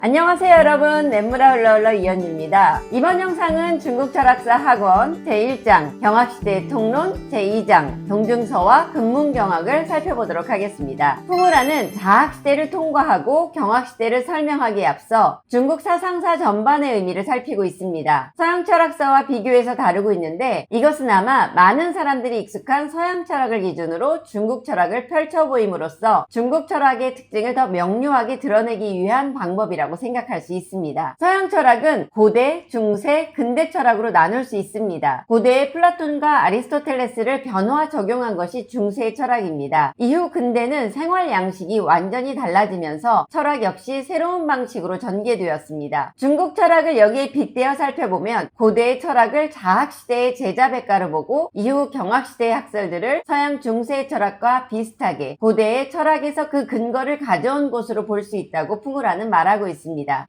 안녕하세요 여러분, 냇물아 흘러흘러 이현주입니다. 이번 영상은 중국철학사 학원 제1장 경학시대의 통론 제2장 동중서와 근문경학을 살펴보도록 하겠습니다. 풍우라는 자학시대를 통과하고 경학시대를 설명하기에 앞서 중국 사상사 전반의 의미를 살피고 있습니다. 서양 철학사와 비교해서 다루고 있는데 이것은 아마 많은 사람들이 익숙한 서양 철학을 기준으로 중국 철학을 펼쳐보임으로써 중국 철학의 특징을 더 명료하게 드러내기 위한 방법이라고 생각할 수 있습니다. 서양 철학은 고대, 중세, 근대 철학으로 나눌 수 있습니다. 고대의 플라톤과 아리스토텔레스를 변화 적용한 것이 중세의 철학입니다. 이후 근대는 생활 양식이 완전히 달라지면서 철학 역시 새로운 방식으로 전개되었습니다. 중국 철학을 여기에 빗대어 살펴보면 고대의 철학을 자학시대의 제자백가로 보고 이후 경학시대의 학설들을 서양 중세의 철학과 비슷하게 고대의 철학에서 그 근거를 가져온 곳으로 볼 수 있다고 풍우라는 말하고 있습니다.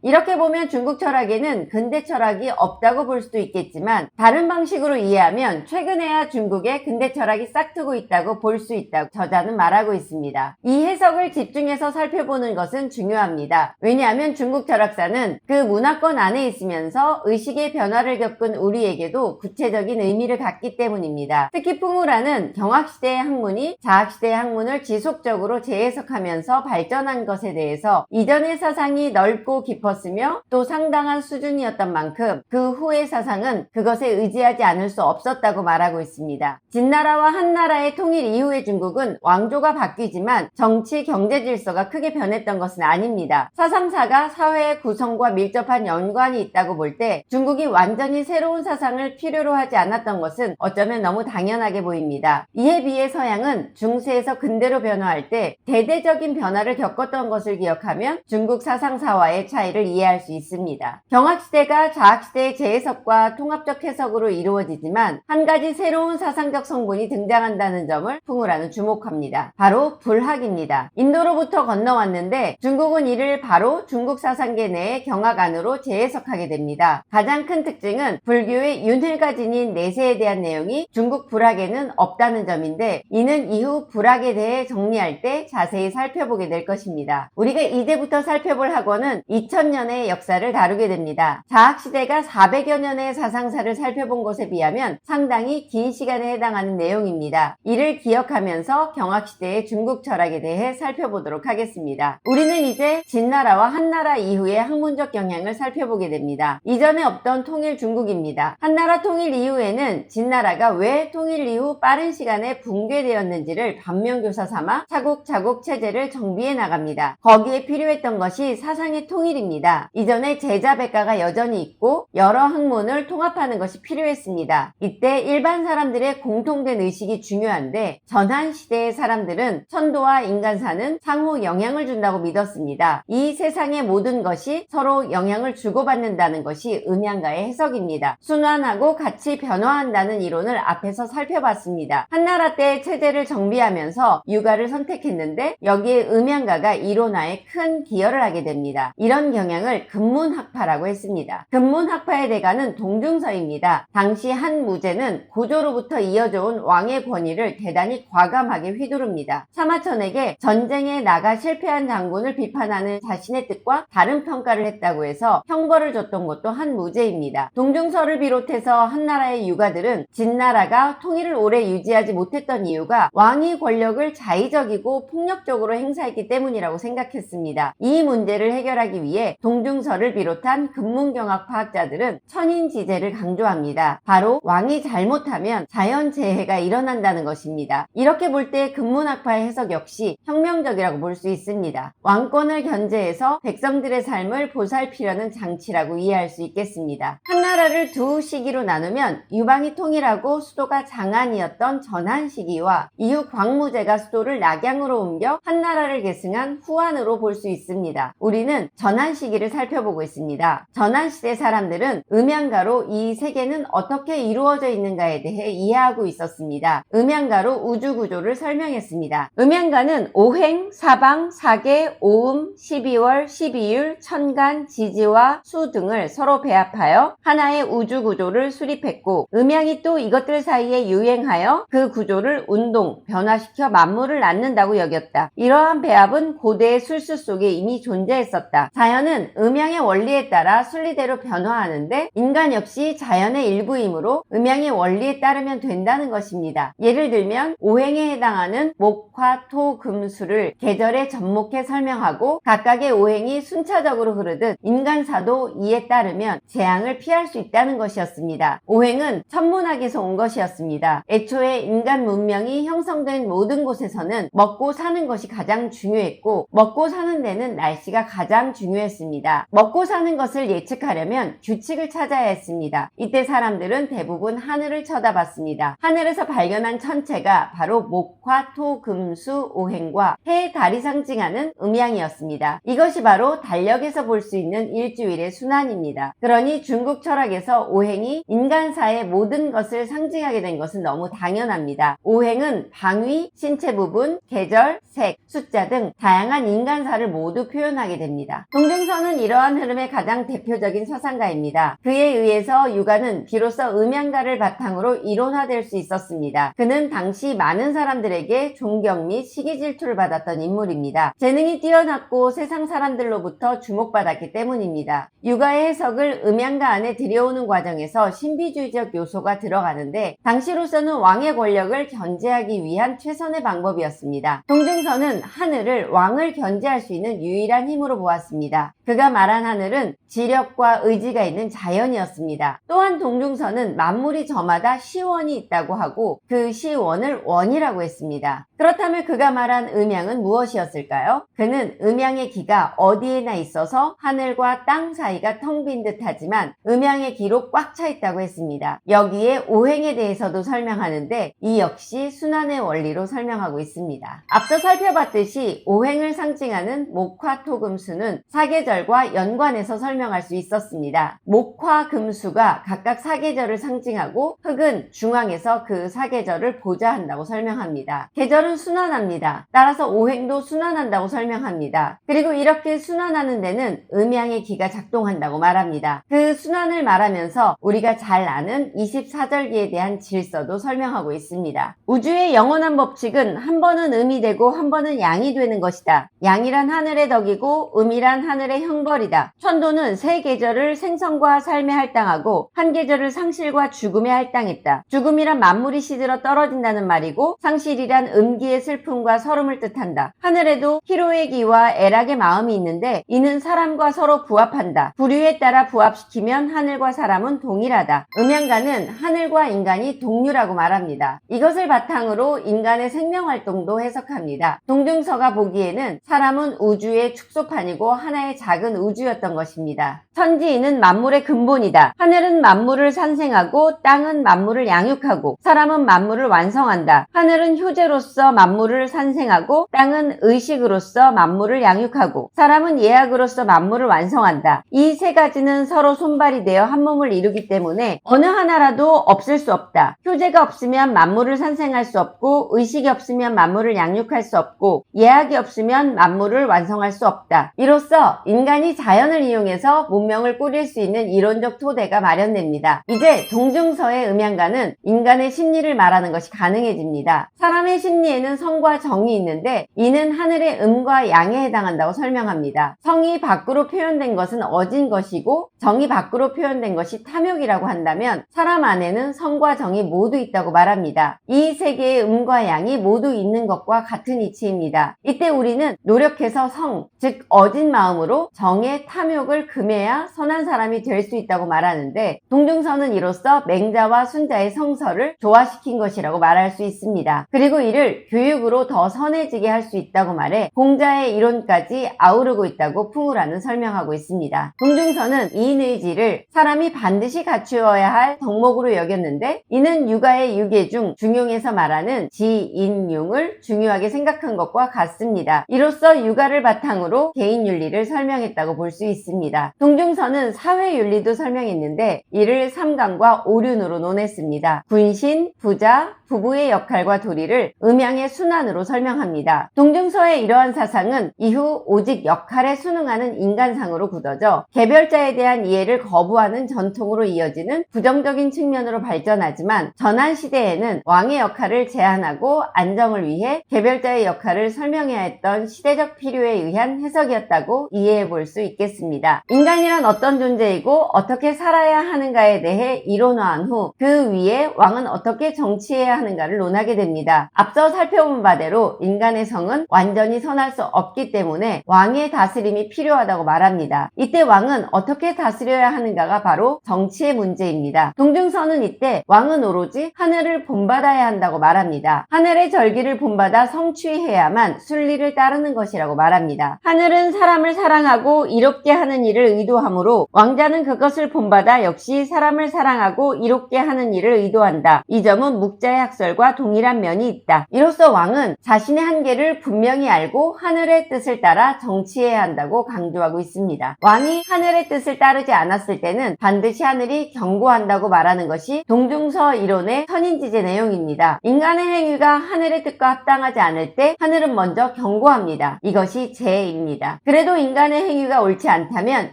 이렇게 보면 중국 철학에는 근대 철학이 없다고 볼 수도 있겠지만 다른 방식으로 이해하면 최근에야 중국에 근대 철학이 싹트고 있다고 볼 수 있다고 저자는 말하고 있습니다. 이 해석을 집중해서 살펴보는 것은 중요합니다. 왜냐하면 중국 철학사는 그 문화권 안에 있으면서 의식의 변화를 겪은 우리에게도 구체적인 의미를 갖기 때문입니다. 특히 풍우라는 경학시대의 학문이 자학시대의 학문을 지속적으로 재해석하면서 발전한 것에 대해서 이전의 사상이 넓고 깊었으며 또 상당한 수준이었던 만큼 그 후의 사상은 그것에 의지하지 않을 수 없었다고 말하고 있습니다. 진나라와 한나라의 통일 이후의 중국은 왕조가 바뀌지만 정치, 경제 질서가 크게 변했던 것은 아닙니다. 사상사가 사회의 구성과 밀접한 연관이 있다고 볼 때 중국이 완전히 새로운 사상을 필요로 하지 않았던 것은 어쩌면 너무 당연하게 보입니다. 이에 비해 서양은 중세에서 근대로 변화할 때 대대적인 변화를 겪었던 것을 기억하면 중국 사상사와의 차이를 이해할 수 있습니다. 경학시대가 자학시대의 재해석과 통합적 해석으로 이루어지지만 한 가지 새로운 사상적 성분이 등장한다는 점을 풍우라는 주목합니다. 바로 불학입니다. 인도로부터 건너왔는데 중국은 이를 바로 중국 사상계 내의 경학 안으로 재해석하게 됩니다. 가장 큰 특징은 불교의 윤회가 지닌 내세에 대한 내용이 중국 불학에는 없다는 점인데 이는 이후 불학에 대해 정리할 때 자세히 살펴보게 될 것입니다. 우리가 이제부터 살펴볼 학원은 2000년의 역사를 다루게 됩니다. 자학시대가 400여 년의 사상사를 살펴본 것에 비하면 상당히 긴 시간에 해당하는 내용입니다. 이를 기억하면서 경학시대의 중국 철학에 대해 살펴보도록 하겠습니다. 우리는 이제 진나라와 한나라 이후의 학문적 영향을 살펴보게 됩니다. 이전에 없던 통일 중국입니다. 한나라 통일 이후에는 진나라가 왜 통일 이후 빠른 시간에 붕괴되었는지를 반면교사 삼아 차곡차곡 체제를 정비해 나갑니다. 거기에 필요했던 것이 사상의 통일입니다. 이전에 제자백가가 여전히 있고 여러 학문을 통합하는 것이 필요했습니다. 이때 일반 사람들의 공통된 의식이 중요한데 전한시대의 사람들은 천도와 인간사는 상호 영향을 준다고 믿었습니다. 이 세상의 모든 것이 서로 영향을 주고받는다는 것이 음양가의 해석입니다. 순환하고 같이 변화한다는 이론을 앞에서 살펴봤습니다. 한나라 때 체제를 정비하면서 유가를 선택했는데 여기에 음양가가 이론화에 큰 기여를 하게 됩니다. 이런 경향을 근문학파라고 했습니다. 근문학파의 대가는 동중서입니다. 당시 한 무제는 고조로부터 이어져 온 왕의 권위를 대단히 과감하게 휘두릅니다. 사마천에게 전쟁에 나가 실패한 장군을 비판하는 자신의 뜻과 다른 평가를 했다고 해서 형벌을 줬던 것도 한 무제입니다. 동중서를 비롯해서 한나라의 유가들은 진나라가 통일을 오래 유지하지 못했던 이유가 왕이 권력을 자의적이고 폭력적으로 행사했기 때문이라고 생각했습니다. 이 문제를 해결하기 위해 동중서를 비롯한 근문경학 파학자들은 천인지제를 강조합니다. 바로 왕이 잘못하면 자연재해가 일어난다는 것입니다. 이렇게 볼 때 근문학파의 해석 역시 혁명적이라고 볼 수 있습니다. 왕권을 견제해서 백성들의 삶을 보살피려는 장치라고 이해할 수 있겠습니다. 한나라를 두 시기로 나누면 유방이 통일하고 수도가 장안이었던 전한 시기와 이후 광무제가 수도를 낙양으로 옮겨 한나라를 계승한 후한으로 볼 수 있습니다. 우리는 전한 시기를 살펴보고 있습니다. 전한 시대 사람들은 음양가로 이 세계는 어떻게 이루어져 있는가에 대해 이해하고 있었습니다. 음양가로 우주구조를 설명했습니다. 음양가는 오행, 사방, 사계, 오음, 12월, 12율, 천간, 지지와 수 등을 서로 배합하여 하나의 우주구조를 수립했고 음양이 또 이것들 사이에 유행하여 그 구조를 운동, 변화시켜 만물을 낳는다고 여겼다. 이러한 배합은 고대의 술수 속에 이미 존재했었다. 있습니다. 자연은 음양의 원리에 따라 순리대로 변화하는데 인간 역시 자연의 일부이므로 음양의 원리에 따르면 된다는 것입니다. 예를 들면 오행에 해당하는 목, 화, 토, 금, 수를 계절에 접목해 설명하고 각각의 오행이 순차적으로 흐르듯 인간사도 이에 따르면 재앙을 피할 수 있다는 것이었습니다. 오행은 천문학에서 온 것이었습니다. 애초에 인간 문명이 형성된 모든 곳에서는 먹고 사는 것이 가장 중요했고 먹고 사는 데는 날씨가 가장 중요했습니다. 먹고 사는 것을 예측하려면 규칙을 찾아야 했습니다. 이때 사람들은 대부분 하늘을 쳐다봤습니다. 하늘에서 발견한 천체가 바로 목, 화, 토, 금, 수, 오행과 해, 달이 상징하는 음양이었습니다. 이것이 바로 달력에서 볼 수 있는 일주일의 순환입니다. 그러니 중국 철학에서 오행이 인간사의 모든 것을 상징하게 된 것은 너무 당연합니다. 오행은 방위, 신체 부분, 계절, 색, 숫자 등 다양한 인간사를 모두 표현하게 됩니다. 동중서는 이러한 흐름의 가장 대표적인 서상가입니다. 그에 의해서 육아는 비로소 음양가를 바탕으로 이론화될 수 있었습니다. 그는 당시 많은 사람들에게 존경 및 시기 질투를 받았던 인물입니다. 재능이 뛰어났고 세상 사람들로부터 주목받았기 때문입니다. 육아의 해석을 음양가 안에 들여오는 과정에서 신비주의적 요소가 들어가는데 당시로서는 왕의 권력을 견제하기 위한 최선의 방법이었습니다. 동중서는 하늘을 왕을 견제할 수 있는 유일한 힘으로 보았습니다. 그가 말한 하늘은 지력과 의지가 있는 자연이었습니다. 또한 동중서는 만물이 저마다 시원이 있다고 하고 그 시원을 원이라고 했습니다. 그렇다면 그가 말한 음양은 무엇이었을까요? 그는 음양의 기가 어디에나 있어서 하늘과 땅 사이가 텅 빈 듯하지만 음양의 기로 꽉 차 있다고 했습니다. 여기에 오행에 대해서도 설명하는데 이 역시 순환의 원리로 설명하고 있습니다. 앞서 살펴봤듯이 오행을 상징하는 목화토금수는 사계절과 연관해서 설명할 수 있었습니다. 목화금수가 각각 사계절을 상징하고 흙은 중앙에서 그 사계절을 보좌한다고 설명합니다. 계절은 순환합니다. 따라서 오행도 순환한다고 설명합니다. 그리고 이렇게 순환하는 데는 음양의 기가 작동한다고 말합니다. 그 순환을 말하면서 우리가 잘 아는 24절기에 대한 질서도 설명하고 있습니다. 우주의 영원한 법칙은 한 번은 음이 되고 한 번은 양이 되는 것이다. 양이란 하늘의 덕이고 음이란 하늘의 형벌이다. 천도는 세 계절을 생성과 삶에 할당하고 한 계절을 상실과 죽음에 할당했다. 죽음이란 만물이 시들어 떨어진다는 말이고 상실이란 음기의 슬픔과 서름을 뜻한다. 하늘에도 희로의 기와 애락의 마음이 있는데 이는 사람과 서로 부합한다. 부류에 따라 부합시키면 하늘과 사람은 동일하다. 음양가는 하늘과 인간이 동류라고 말합니다. 이것을 바탕으로 인간의 생명활동도 해석합니다. 동중서가 보기에는 사람은 우주의 축소판이고 하나의 작은 우주였던 것입니다. 천지인은 만물의 근본이다. 하늘은 만물을 산생하고 땅은 만물을 양육하고 사람은 만물을 완성한다. 하늘은 효제로서 만물을 산생하고 땅은 의식으로서 만물을 양육하고 사람은 예약으로서 만물을 완성한다. 이 세 가지는 서로 손발이 되어 한 몸을 이루기 때문에 어느 하나라도 없을 수 없다. 효제가 없으면 만물을 산생할 수 없고 의식이 없으면 만물을 양육할 수 없고 예약이 없으면 만물을 완성할 수 없다. 이로써 인간이 자연을 이용해서 문명을 꾸릴 수 있는 이론적 토대가 마련됩니다. 이제 동중서의 음양가는 인간의 심리를 말하는 것이 가능해집니다. 사람의 심리에는 성과 정이 있는데 이는 하늘의 음과 양에 해당한다고 설명합니다. 성이 밖으로 표현된 것은 어진 것이고 정이 밖으로 표현된 것이 탐욕이라고 한다면 사람 안에는 성과 정이 모두 있다고 말합니다. 이 세 개의 음과 양이 모두 있는 것과 같은 이치입니다. 이때 우리는 노력해서 성, 즉 어진 마음으로 정의 탐욕을 금해야 선한 사람이 될 수 있다고 말하는데 동중서는 이로써 맹자와 순자의 성서를 조화시킨 것이라고 말할 수 있습니다. 그리고 이를 교육으로 더 선해지게 할 수 있다고 말해 공자의 이론까지 아우르고 있다고 풍우라는 설명하고 있습니다. 동중서는 이인의지를 사람이 반드시 갖추어야 할 덕목으로 여겼는데 이는 육아의 유계 중 중용에서 말하는 지인융을 중요하게 생각한 것과 같습니다. 이로써 육아를 바탕으로 개인윤리를 설명했다고 볼 수 있습니다. 동중서는 사회윤리도 설명했는데 이를 삼강과 오륜으로 논했습니다. 군신, 부자, 부부의 역할과 도리를 음양의 순환으로 설명합니다. 동중서의 이러한 사상은 이후 오직 역할에 순응하는 인간상으로 굳어져 개별자에 대한 이해를 거부하는 전통으로 이어지는 부정적인 측면으로 발전하지만 전환시대에는 왕의 역할을 제한하고 안정을 위해 개별자의 역할을 설명해야 했던 시대적 필요에 의한 해석이었다고 이해해 볼 볼 수 있겠습니다. 인간이란 어떤 존재이고 어떻게 살아야 하는가에 대해 이론화한 후 그 위에 왕은 어떻게 정치해야 하는가를 논하게 됩니다. 앞서 살펴본 바대로 인간의 성은 완전히 선할 수 없기 때문에 왕의 다스림이 필요하다고 말합니다. 이때 왕은 어떻게 다스려야 하는가가 바로 정치의 문제입니다. 동중서는 이때 왕은 오로지 하늘을 본받아야 한다고 말합니다. 하늘의 절기를 본받아 성취해야만 순리를 따르는 것이라고 말합니다. 하늘은 사람을 사랑하고 이롭게 하는 일을 의도하므로 왕자는 그것을 본받아 역시 사람을 사랑하고 이롭게 하는 일을 의도한다. 이 점은 묵자의 학설과 동일한 면이 있다. 이로써 왕은 자신의 한계를 분명히 알고 하늘의 뜻을 따라 정치해야 한다고 강조하고 있습니다. 왕이 하늘의 뜻을 따르지 않았을 때는 반드시 하늘이 경고한다고 말하는 것이 동중서 이론의 선인지제 내용입니다. 인간의 행위가 하늘의 뜻과 합당하지 않을 때 하늘은 먼저 경고합니다. 이것이 재입니다. 그래도 인간의 행위가 옳지 않다면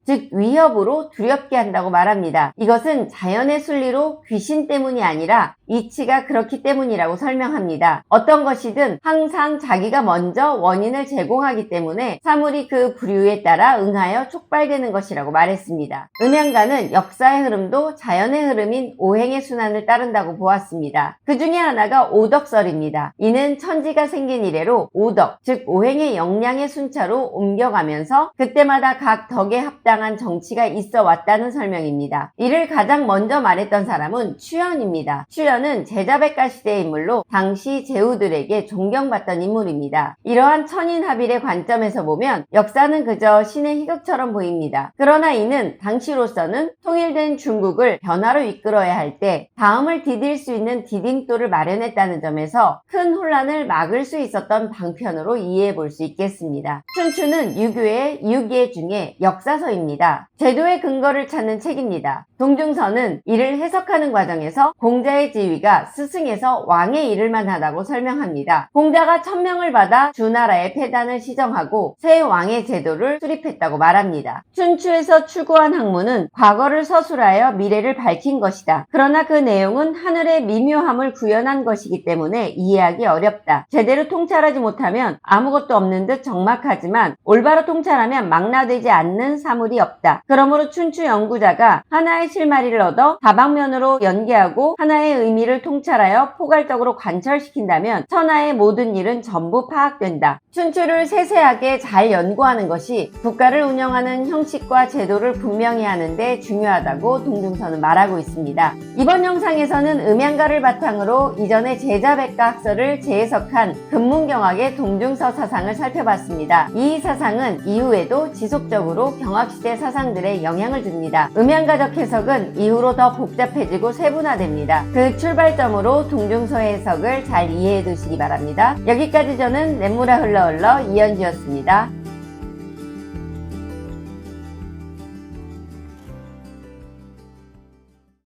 즉 위협으로 두렵게 한다고 말합니다. 이것은 자연의 순리로 귀신 때문이 아니라 이치가 그렇기 때문이라고 설명합니다. 어떤 것이든 항상 자기가 먼저 원인을 제공하기 때문에 사물이 그 부류에 따라 응하여 촉발되는 것이라고 말했습니다. 음양가는 역사의 흐름도 자연의 흐름인 오행의 순환을 따른다고 보았습니다. 그 중에 하나가 오덕설입니다. 이는 천지가 생긴 이래로 오덕, 즉 오행의 역량의 순차로 옮겨가면서 그때마다 각 덕에 합당한 정치가 있어 왔다는 설명입니다. 이를 가장 먼저 말했던 사람은 추연입니다. 추연은 제자백가 시대의 인물로 당시 제후들에게 존경받던 인물입니다. 이러한 천인합일의 관점에서 보면 역사는 그저 신의 희극처럼 보입니다. 그러나 이는 당시로서는 통일된 중국을 변화로 이끌어야 할 때 다음을 디딜 수 있는 디딤돌을 마련했다는 점에서 큰 혼란을 막을 수 있었던 방편으로 이해해 볼 수 있겠습니다. 춘추는 유교의 유계 중에 역사서입니다. 제도의 근거를 찾는 책입니다. 동중서는 이를 해석하는 과정에서 공자의 지위가 스승에서 왕의 일을만 하다고 설명합니다. 공자가 천명을 받아 주나라의 폐단을 시정하고 새 왕의 제도를 수립했다고 말합니다. 춘추에서 추구한 학문은 과거를 서술하여 미래를 밝힌 것이다. 그러나 그 내용은 하늘의 미묘함을 구현한 것이기 때문에 이해하기 어렵다. 제대로 통찰하지 못하면 아무것도 없는 듯 적막하지만 올바로 통찰하면 망라되지 않는 사물이 없다. 그러므로 춘추 연구자가 하나의 실마리를 얻어 다방면으로 연계하고 하나의 의미를 통찰하여 포괄적으로 관철시킨다면 천하의 모든 일은 전부 파악된다. 춘추를 세세하게 잘 연구하는 것이 국가를 운영하는 형식과 제도를 분명히 하는데 중요하다고 동중서는 말하고 있습니다. 이번 영상에서는 음양가를 바탕으로 이전의 제자백가 학설을 재해석한 근문경학의 동중서 사상을 살펴봤습니다. 이 사상은 이후에도 지속적으로 경학시대 사상들에 영향을 줍니다. 음양가적 해석은 이후로 더 복잡해지고 세분화됩니다. 그 출발점으로 동중서의 해석을 잘 이해해 두시기 바랍니다. 여기까지 저는 냇물아 흘러 이현주였습니다.